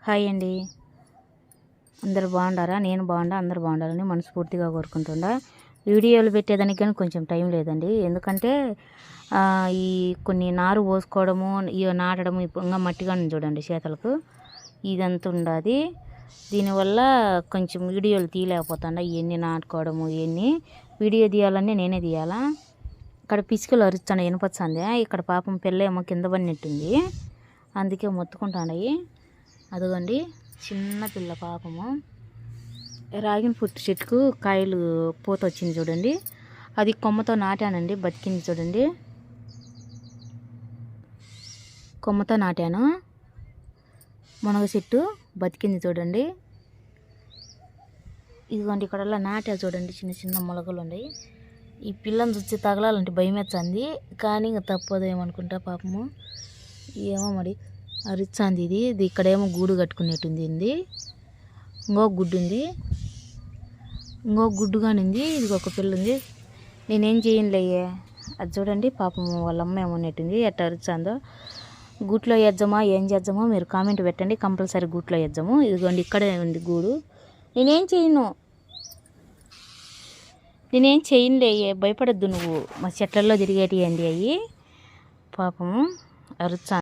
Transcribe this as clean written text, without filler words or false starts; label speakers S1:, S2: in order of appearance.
S1: Hi అండి, అందరు బాగుండారా? నేను బాగుండా, అందరు బాగుండాలని మనస్ఫూర్తిగా కోరుకుంటుండా. వీడియోలు పెట్టేదానికి కానీ కొంచెం టైం లేదండి. ఎందుకంటే ఈ కొన్ని నారు పోసుకోవడము, ఇవి నాటడము, ఇంకా మట్టిగా చూడండి చేతలకు ఇదంతా ఉండదు. దీనివల్ల కొంచెం వీడియోలు తీయలేకపోతాండా. ఇవన్నీ నాటుకోవడము, ఇవన్నీ వీడియో తీయాలన్నీ నేనే తీయాలా. ఇక్కడ పిచ్చుకలు అరుస్తాను వినపచ్చింది. ఇక్కడ పాపం పిల్లేమో కింద పడినట్టుంది, అందుకే మొత్తుకుంటాయి. అదిగోండి చిన్న పిల్ల పాపము. రాగిన పుట్టు చెట్టుకు కాయలు పూత వచ్చింది చూడండి. అది కొమ్మతో నాటానండి, బతికింది చూడండి. కొమ్మతో నాటాను, మునగ చెట్టు బతికింది చూడండి. ఇదిగోండి ఇక్కడల్లా నాటా చూడండి, చిన్న చిన్న మొలకలు ఉన్నాయి. ఈ పిల్లని చూసి తగలాలంటే భయం వేస్తుంది, కానీ ఇంకా తప్పదు ఏమనుకుంటా. పాపము ఏమో మరి అరిచాంది. ఇది ఇక్కడేమో గూడు కట్టుకునేట్టుంది. ఇంకొక గుడ్డు ఉంది, ఇంకొక గుడ్డు కానీ ఉంది. ఇది ఒక పిల్ల ఉంది. నేనేం చేయనులేయే. అది చూడండి పాపము వాళ్ళ అమ్మ ఏమన్నట్టుంది, ఎట్ట అరిచాందో. గూట్లో వేద్దామా ఏం చేద్దామో మీరు కామెంట్ పెట్టండి. కంపల్సరీ గూట్లో వేద్దాము. ఇదిగోండి ఇక్కడే ఉంది గూడు. నేనేం చేయనులేయే, భయపడద్దు నువ్వు. మా చెట్లలో తిరిగేటి అండి అవి. పాపము అరుచా